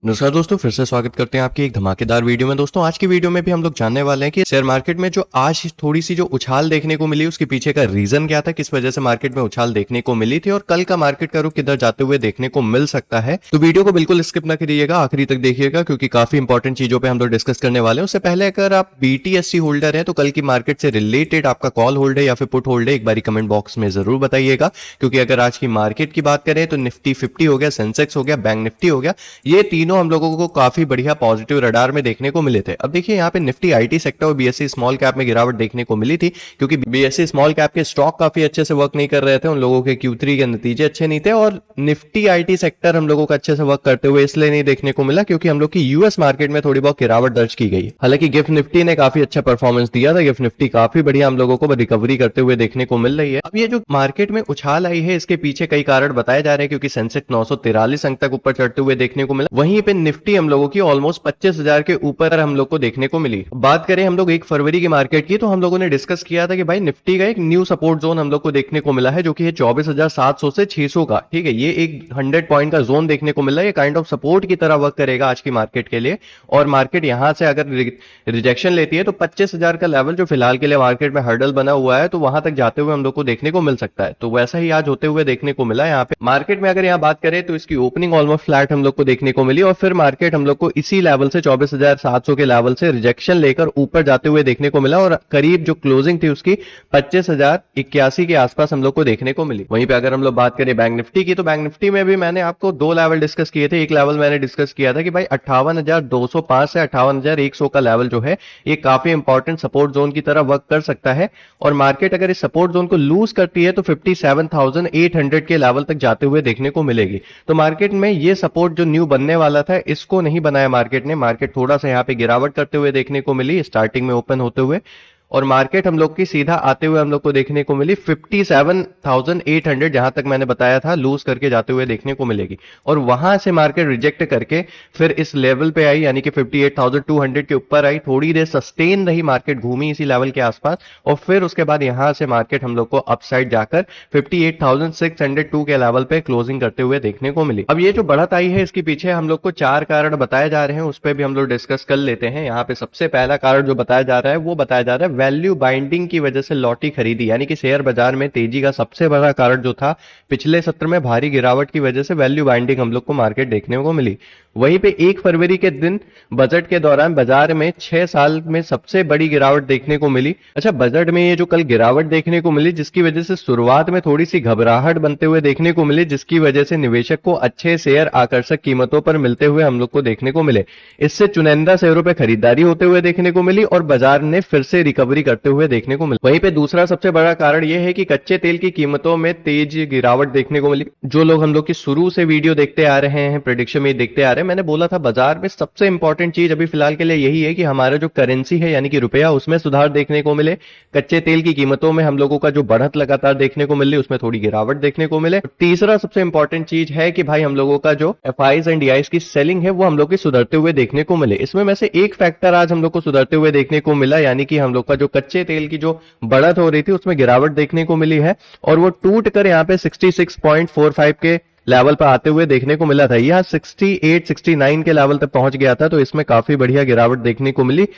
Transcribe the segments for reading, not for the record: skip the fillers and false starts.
नमस्कार दोस्तों, फिर से स्वागत करते हैं आपकी एक धमाकेदार वीडियो में। दोस्तों आज की वीडियो में भी हम लोग जानने वाले हैं कि शेयर मार्केट में जो आज थोड़ी सी जो उछाल देखने को मिली उसके पीछे का रीजन क्या था, किस वजह से मार्केट में उछाल देखने को मिली थी और कल का मार्केट का रुख किधर जाते हुए देखने को मिल सकता है। तो वीडियो को बिल्कुल स्किप ना करिएगा, आखिरी तक देखिएगा क्योंकि काफी इंपॉर्टेंट चीजों पर हम लोग डिस्कस करने वाले हैं। उससे पहले अगर आप BTSC होल्डर है तो कल की मार्केट से रिलेटेड आपका कॉल होल्ड है या फिर पुट होल्ड है, एक बार कमेंट बॉक्स में जरूर बताइएगा। क्योंकि अगर आज की मार्केट की बात करें तो निफ्टी 50 हो गया, सेंसेक्स हो गया, बैंक निफ्टी हो गया, ये तीनों हम लोगों को काफी बढ़िया पॉजिटिव रडार में देखने को मिले थे। अब देखिए यहाँ पे निफ्टी आईटी सेक्टर और बीएससी स्मॉल कैप में गिरावट देखने को मिली थी क्योंकि बीएससी स्मॉल कैप के स्टॉक काफी अच्छे से वर्क नहीं कर रहे थे, उन लोगों के Q3 के नतीजे अच्छे नहीं थे। और निफ्टी आईटी सेक्टर हम लोगों का अच्छे से वर्क करते हुए इसलिए नहीं देखने को मिला क्योंकि हम लोग की यूएस मार्केट में थोड़ी बहुत गिरावट दर्ज की गई। हालांकि गिफ्ट निफ्टी ने काफी अच्छा परफॉर्मेंस दिया था, गिफ्ट निफ्टी काफी बढ़िया हम लोगों को रिकवरी करते हुए देखने को मिल रही है। अब ये जो मार्केट में उछाल आई है इसके पीछे कई कारण बताए जा रहे हैं क्योंकि सेंसेक्स 943 अंक तक ऊपर चढ़ते हुए देखने को मिला, वहीं पे निफ्टी हम लोगों की ऑलमोस्ट 25,000 के ऊपर हम लोग को देखने को मिली। बात करें हम लोग 1 फरवरी की मार्केट की तो हम लोगों ने डिस्कस किया था कि भाई निफ्टी का एक न्यू सपोर्ट जोन हम लोग को देखने को मिला है जो कि है 24,700 से 600 का। ठीक है, ये एक 100 पॉइंट का जोन देखने को मिला है, ये काइंड ऑफ सपोर्ट की तरह वर्क करेगा आज की मार्केट के लिए। और मार्केट यहां से अगर रिजेक्शन लेती है तो 25,000 का लेवल जो फिलहाल के लिए मार्केट में हर्डल बना हुआ है तो वहां तक जाते हुए हम लोग को देखने को मिल सकता है। तो वैसा ही आज होते हुए देखने को मिला यहाँ पे मार्केट में। अगर यहाँ बात करें तो इसकी ओपनिंग ऑलमोस्ट फ्लैट हम लोग को देखने को मिली और फिर मार्केट हम लोग को इसी लेवल से 24,700 के लेवल से रिजेक्शन लेकर ऊपर जाते हुए देखने को मिला और करीब जो क्लोजिंग थी उसकी 25,081 के आसपास हम लोग को देखने को मिली। वहीं पे अगर हम लोग बात करें बैंक निफ्टी की तो बैंक निफ्टी में भी मैंने आपको 2 लेवल डिस्कस किए थे। एक लेवल मैंने डिस्कस किया था कि भाई 58,205 से 58,100 का लेवल जो है ये काफी इंपॉर्टेंट सपोर्ट जोन की तरह वर्क कर सकता है और मार्केट अगर इस सपोर्ट जोन को लूज करती है तो 57,800 के लेवल तक जाते हुए देखने को मिलेगी। तो मार्केट में ये सपोर्ट जो न्यू बनने वाला था इसको नहीं बनाया मार्केट ने, मार्केट थोड़ा सा यहाँ पे गिरावट करते हुए देखने को मिली स्टार्टिंग में ओपन होते हुए और मार्केट हम लोग की सीधा आते हुए हम लोग को देखने को मिली 57,800 जहां तक मैंने बताया था लूज करके जाते हुए देखने को मिलेगी। और वहां से मार्केट रिजेक्ट करके फिर इस लेवल पे आई यानी कि 58,200 के ऊपर आई, थोड़ी देर सस्टेन रही, मार्केट घूमी इसी लेवल के आसपास और फिर उसके बाद यहां से मार्केट हम लोग को अपसाइड जाकर 58,602 के लेवल पे क्लोजिंग करते हुए देखने को मिली। अब ये जो बढ़त आई है इसके पीछे हम लोग को 4 कारण बताए जा रहे हैं, उस पर भी हम लोग डिस्कस कर लेते हैं। यहाँ पे सबसे पहला कारण जो बताया जा रहा है वो बताया जा रहा है वैल्यू बाइंडिंग की वजह से लॉटी खरीदी, यानी कि शेयर बाजार में तेजी का सबसे बड़ा कारण जो था पिछले सत्र में भारी गिरावट की वजह से वैल्यू बाइंडिंग हम लोग को मार्केट देखने को मिली। वहीं पे 1 फरवरी के दिन बजट के दौरान बाजार में 6 साल में सबसे बड़ी गिरावट देखने को मिली। अच्छा, बजट में ये जो कल गिरावट देखने को मिली जिसकी वजह से शुरुआत में थोड़ी सी घबराहट बनते हुए देखने को मिली, जिसकी वजह से निवेशक को अच्छे शेयर आकर्षक कीमतों पर मिलते हुए हम लोग को देखने को मिले। इससे चुनिंदा शेयरों पर खरीदारी होते हुए देखने को मिली और बाजार ने फिर से रिकवरी करते हुए देखने को मिला। वहीं पे दूसरा सबसे बड़ा कारण यह है कि कच्चे तेल की कीमतों में तेज गिरावट देखने को मिली। जो लोग हम लोग की शुरू से वीडियो देखते आ रहे हैं, प्रेडिक्शन में देखते आ रहे हैं, मैंने बोला था बाजार में सबसे इंपॉर्टेंट चीज अभी फिलहाल के लिए यही है कि हमारा जो करेंसी है यानी कि रुपया उसमें सुधार देखने को मिले। कच्चे तेल की कीमतों में हम लोगों का जो बढ़त लगातार देखने को मिल रही उसमें थोड़ी गिरावट देखने को मिले। तीसरा सबसे इंपॉर्टेंट चीज है कि भाई हम लोगों का जो FIs एंड DIs की सेलिंग है वो हम लोग की सुधरते हुए देखने को मिले। इसमें में से एक फैक्टर आज हम लोग को सुधरते हुए देखने को मिला, यानी कि हम लोग का जो कच्चे तेल की जो बढ़त हो रही थी उसमें गिरावट देखने को मिली है और वो टूट कर यहाँ पे 66.45 के लेवल पर आते हुए देखने को मिला था। यह 68-69 के लेवल तक पहुंच गया था, तो इसमें काफी बढ़िया गिरावट देखने को मिली।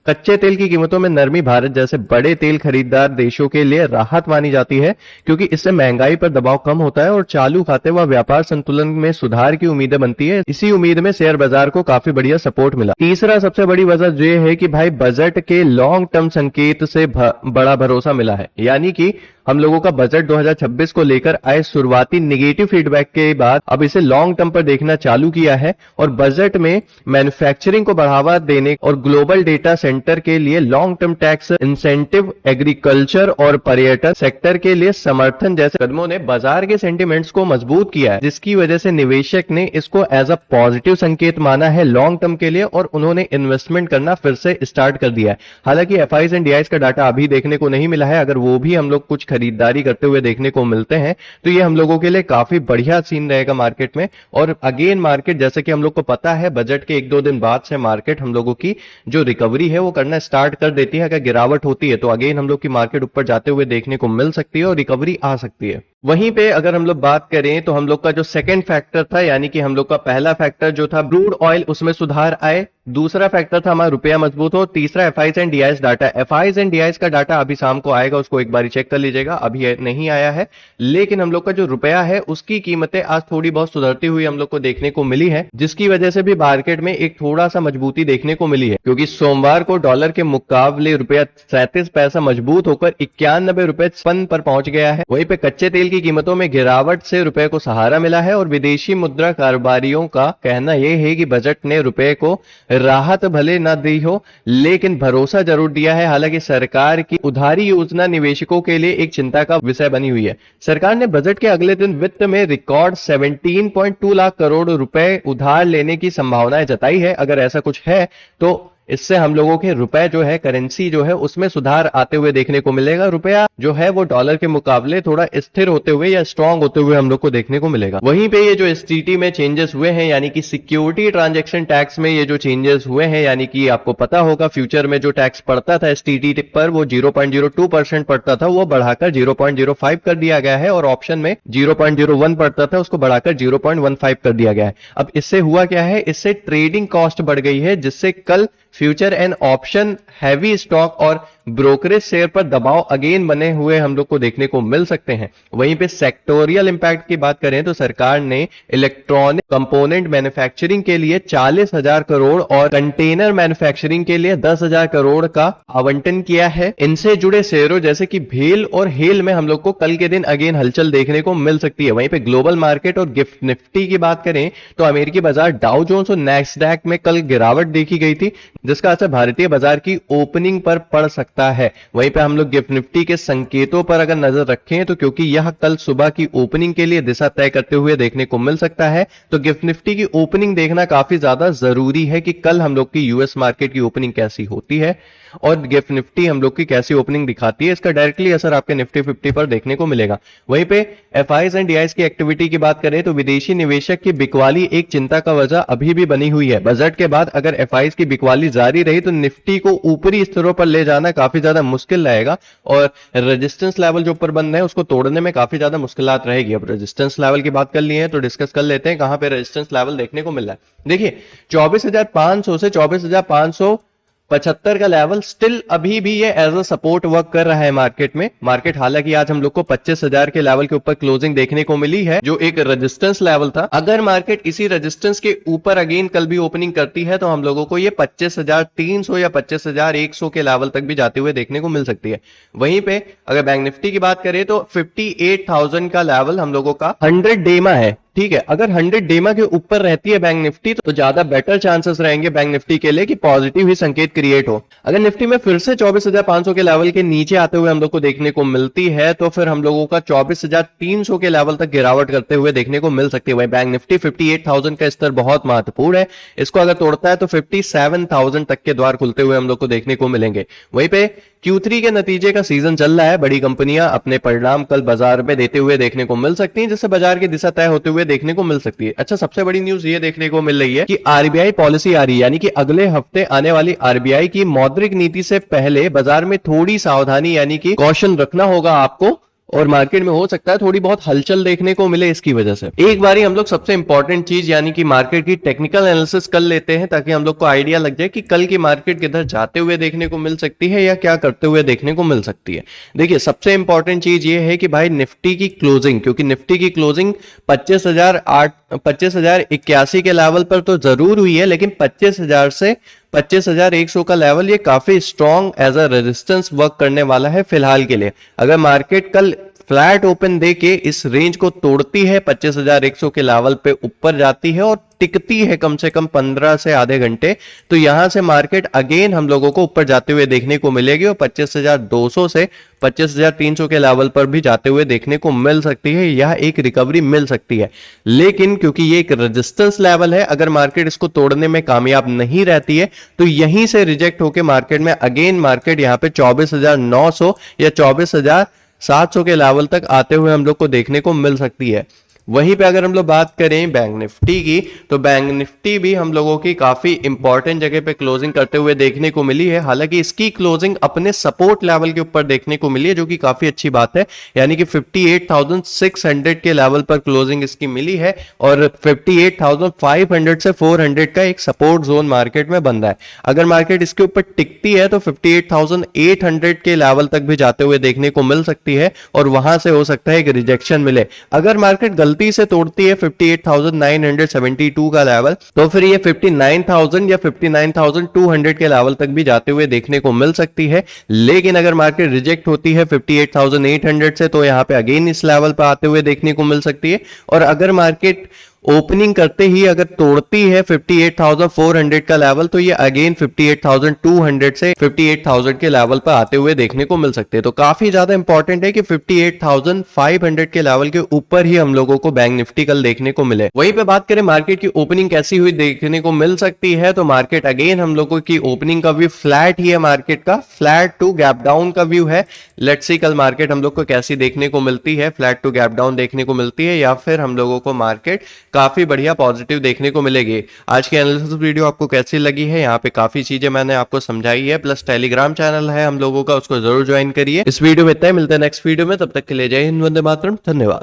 कच्चे तेल की कीमतों में नरमी भारत जैसे बड़े तेल खरीदार देशों के लिए राहत मानी जाती है क्योंकि इससे महंगाई पर दबाव कम होता है और चालू खाते व व्यापार संतुलन में सुधार की उम्मीदें बनती है। इसी उम्मीद में शेयर बाजार को काफी बढ़िया सपोर्ट मिला। तीसरा सबसे बड़ी वजह यह है कि भाई बजट के लॉन्ग टर्म संकेत से बड़ा भरोसा मिला है, यानी कि हम लोगों का बजट 2026 को लेकर आए शुरुआती नेगेटिव फीडबैक के बाद अब इसे लॉन्ग टर्म पर देखना चालू किया है और बजट में मैन्युफैक्चरिंग को बढ़ावा देने और ग्लोबल डेटा सेंटर के लिए long term tax incentive, agriculture और पर्यटन सेक्टर के लिए समर्थन जैसे कदमों ने बाजार के सेंटिमेंट्स को मजबूत किया है, जिसकी वजह से निवेशक ने इसको एज अ पॉजिटिव संकेत माना है लॉन्ग टर्म के लिए और उन्होंने इन्वेस्टमेंट करना फिर से स्टार्ट कर दिया है। हालांकि FIs एंड DIs का डाटा अभी देखने को नहीं मिला है, अगर वो भी हम लोग कुछ खरीदारी करते हुए देखने को मिलते हैं तो ये हम लोगों के लिए काफी बढ़िया सीन रहेगा मार्केट में। और अगेन मार्केट जैसे कि हम लोग को पता है बजट के 1-2 दिन बाद से मार्केट हम लोगों की जो रिकवरी है वो करना स्टार्ट कर देती है। अगर गिरावट होती है तो अगेन हम लोग की मार्केट ऊपर जाते हुए देखने को मिल सकती है और रिकवरी आ सकती है। वहीं पे अगर हम लोग बात करें तो हम लोग का जो सेकंड फैक्टर था, यानी कि हम लोग का पहला फैक्टर जो था क्रूड ऑयल, उसमें सुधार आए। दूसरा फैक्टर था हमारा रुपया मजबूत हो। तीसरा FIIs and DIIs data. FIIs and DIIs का डाटा अभी शाम को आएगा, उसको एक बार चेक कर लीजिएगा, अभी नहीं आया है। लेकिन हम लोग का जो रुपया है उसकी कीमतें आज थोड़ी बहुत सुधरती हुई हम लोग को देखने को मिली है, जिसकी वजह से भी मार्केट में एक थोड़ा सा मजबूती देखने को मिली है, क्योंकि सोमवार को डॉलर के मुकाबले रुपया 37 पैसा मजबूत होकर 91 रुपए 56 पर पहुंच गया है। वहीं पे कच्चे तेल की कीमतों में गिरावट से रुपए को सहारा मिला है और विदेशी मुद्रा कारोबारियों का कहना यह है कि बजट ने रुपए को राहत भले ना दी हो, लेकिन भरोसा जरूर दिया है। हालांकि सरकार की उधारी योजना निवेशकों के लिए एक चिंता का विषय बनी हुई है। सरकार ने बजट के अगले दिन वित्त में रिकॉर्ड 17.2 लाख करोड़ रुपए उधार लेने की संभावनाएं जताई है। अगर ऐसा कुछ है तो इससे हम लोगों के रुपए जो है, करेंसी जो है, उसमें सुधार आते हुए देखने को मिलेगा। रुपया जो है वो डॉलर के मुकाबले थोड़ा स्थिर होते हुए या स्ट्रांग होते हुए हम लोग को देखने को मिलेगा। वहीं पे ये जो एसटीटी में चेंजेस हुए हैं, यानी कि सिक्योरिटी ट्रांजैक्शन टैक्स में ये जो चेंजेस हुए हैं, यानी कि आपको पता होगा फ्यूचर में जो टैक्स पड़ता था एसटीटी पर वो 0.02% पड़ता था, वो बढ़ाकर 0.05 कर दिया गया है, और ऑप्शन में 0.01 पड़ता था, उसको बढ़ाकर 0.15 कर दिया गया है। अब इससे हुआ क्या है, इससे ट्रेडिंग कॉस्ट बढ़ गई है, जिससे कल future and option heavy stock और ब्रोकरेज शेयर पर दबाव अगेन बने हुए हम लोग को देखने को मिल सकते हैं। वहीं पे सेक्टोरियल इंपैक्ट की बात करें तो सरकार ने इलेक्ट्रॉनिक कंपोनेंट मैन्युफैक्चरिंग के लिए 40,000 करोड़ और कंटेनर मैन्युफैक्चरिंग के लिए 10,000 करोड़ का आवंटन किया है। इनसे जुड़े शेयरों जैसे कि भेल और हेल में हम लोग को कल के दिन अगेन हलचल देखने को मिल सकती है। वहीं पे ग्लोबल मार्केट और गिफ्ट निफ्टी की बात करें तो अमेरिकी बाजार डाउ जोन्स और नैस्डैक में कल गिरावट देखी गई थी, जिसका असर भारतीय बाजार की ओपनिंग पर पड़ सकता है। वहीं पे हम लोग गिफ्ट निफ्टी के संकेतों पर अगर नजर रखें तो क्योंकि यह कल सुबह की ओपनिंग के लिए दिशा तय करते हुए देखने को मिल सकता है, तो गिफ्ट निफ्टी की ओपनिंग देखना काफी ज्यादा जरूरी है कि कल हम लोग की यूएस मार्केट की ओपनिंग कैसी होती है और गिफ्ट निफ्टी हम लोग की कैसी ओपनिंग दिखाती है। इसका डायरेक्टली असर आपके निफ्टी 50 पर देखने को मिलेगा। वहीं पे एफआईज एंड डीआईएस की एक्टिविटी की बात करें तो विदेशी निवेशक की बिकवाली एक चिंता का वजह अभी भी बनी हुई है। बजट के बाद अगर एफआईज की बिकवाली जारी रही तो निफ्टी को ऊपरी स्तरों पर ले जाना काफी ज्यादा मुश्किल रहेगा और रेजिस्टेंस लेवल जो ऊपर बन रहे हैं उसको तोड़ने में काफी ज्यादा मुश्किलात रहेगी। अब रेजिस्टेंस लेवल की बात कर ली है तो डिस्कस कर लेते हैं कहां पे रेजिस्टेंस लेवल देखने को मिल रहा है। देखिए 24,500 से 24,575 का लेवल स्टिल अभी भी ये एज अ सपोर्ट वर्क कर रहा है मार्केट में। मार्केट हालांकि आज हम लोग को 25,000 के लेवल के ऊपर क्लोजिंग देखने को मिली है, जो एक रेजिस्टेंस लेवल था। अगर मार्केट इसी रेजिस्टेंस के ऊपर अगेन कल भी ओपनिंग करती है तो हम लोगों को ये 25,300 या 25,100 के लेवल तक भी जाते हुए देखने को मिल सकती है। वहीं पे अगर बैंक निफ्टी की बात करें तो 58,000 का लेवल हम लोगों का 100 डेमा है। ठीक है, अगर 100 डेमा के ऊपर रहती है बैंक निफ्टी तो ज्यादा बेटर चांसेस रहेंगे बैंक निफ्टी के लिए कि पॉजिटिव ही संकेत क्रिएट हो। अगर निफ्टी में फिर से 24,500 के लेवल के नीचे आते हुए हम लोग को देखने को मिलती है तो फिर हम लोगों का 24,300 के लेवल तक गिरावट करते हुए देखने को मिल सकती है। वही बैंक निफ्टी 58,000 का स्तर बहुत महत्वपूर्ण है, इसको अगर तोड़ता है तो 57,000 तक के द्वार खुलते हुए हम लोग को देखने को मिलेंगे। वहीं पे Q3 के नतीजे का सीजन चल रहा है, बड़ी कंपनियां अपने परिणाम कल बाजार में देते हुए देखने को मिल सकती हैं, जिससे बाजार की दिशा तय होते हुए देखने को मिल सकती है। अच्छा, सबसे बड़ी न्यूज ये देखने को मिल रही है कि आरबीआई पॉलिसी आ रही है, यानी कि अगले हफ्ते आने वाली आरबीआई की मौद्रिक नीति से पहले बाजार में थोड़ी सावधानी यानी कि कॉशन रखना होगा आपको, और मार्केट में हो सकता है थोड़ी बहुत हलचल देखने को मिले इसकी वजह से। एक बारी हम लोग सबसे इंपॉर्टेंट चीज यानी कि मार्केट की टेक्निकल एनालिसिस कर लेते हैं ताकि हम लोग को आइडिया लग जाए कि कल की मार्केट किधर जाते हुए देखने को मिल सकती है या क्या करते हुए देखने को मिल सकती है। देखिए सबसे इंपॉर्टेंट चीज ये है कि भाई निफ्टी की क्लोजिंग, क्योंकि निफ्टी की क्लोजिंग 25,081 के लेवल पर तो जरूर हुई है, लेकिन 25,000 से 25,100 का लेवल ये काफी strong as a resistance work करने वाला है फिलहाल के लिए। अगर मार्केट कल फ्लैट ओपन देके इस रेंज को तोड़ती है, 25,100 के लेवल पे ऊपर जाती है और टिकती है कम से कम 15 से आधे घंटे, तो यहां से मार्केट अगेन हम लोगों को ऊपर जाते हुए देखने को मिलेगी और 25,200 से 25,300 के लेवल पर भी जाते हुए देखने को मिल सकती है। यह एक रिकवरी मिल सकती है, लेकिन क्योंकि ये एक रेजिस्टेंस लेवल है, अगर मार्केट इसको तोड़ने में कामयाब नहीं रहती है तो यहीं से रिजेक्ट होकर मार्केट में अगेन मार्केट यहां पे 24,900 या 24,700 के लेवल तक आते हुए हम लोग को देखने को मिल सकती है। वहीं पे अगर हम लोग बात करें बैंक निफ्टी की, तो बैंक निफ्टी भी हम लोगों की काफी इंपॉर्टेंट जगह पे क्लोजिंग करते हुए देखने को मिली है। हालांकि इसकी क्लोजिंग अपने सपोर्ट लेवल के ऊपर देखने को मिली है, जो कि काफी अच्छी बात है। यानी कि 58,600 के लेवल पर क्लोजिंग इसकी मिली है और 58,500 से 400 का एक सपोर्ट जोन मार्केट में बन रहा है। अगर मार्केट इसके ऊपर टिकती है तो 58,800 के लेवल तक भी जाते हुए देखने को मिल सकती है और वहां से हो सकता है एक रिजेक्शन मिले। अगर मार्केट गलती से तोड़ती है 58,972 का लेवल, तो फिर ये 59,000 या 59,200 के लेवल तक भी जाते हुए देखने को मिल सकती है। लेकिन अगर मार्केट रिजेक्ट होती है 58,800 से, तो यहां पे अगेन इस लेवल पर आते हुए देखने को मिल सकती है। और अगर मार्केट ओपनिंग करते ही अगर तोड़ती है 58,400 का लेवल, तो ये अगेन 58,200 से 58,000 के लेवल पर आते हुए देखने को मिल सकते हैं। तो काफी ज्यादा इंपॉर्टेंट है कि 58,500 के लेवल के ऊपर ही हम लोगों को बैंक निफ्टी कल देखने को मिले। वहीं पे बात करें मार्केट की ओपनिंग कैसी हुई देखने को मिल सकती है, तो मार्केट अगेन हम लोगों की ओपनिंग का व्यू फ्लैट ही है, मार्केट का फ्लैट टू गैप डाउन का व्यू है। लेट्स सी कल मार्केट हम लोग को कैसी देखने को मिलती है, फ्लैट टू गैप डाउन देखने को मिलती है या फिर हम लोगों को मार्केट काफी बढ़िया पॉजिटिव देखने को मिलेगी। आज की एनालिसिस वीडियो आपको कैसी लगी है, यहाँ पे काफी चीजें मैंने आपको समझाई है, प्लस टेलीग्राम चैनल है हम लोगों का, उसको जरूर ज्वाइन करिए। इस वीडियो में इतना ही, मिलते हैं नेक्स्ट वीडियो में, तब तक के लिए जय हिंद, वंदे मातरम, धन्यवाद।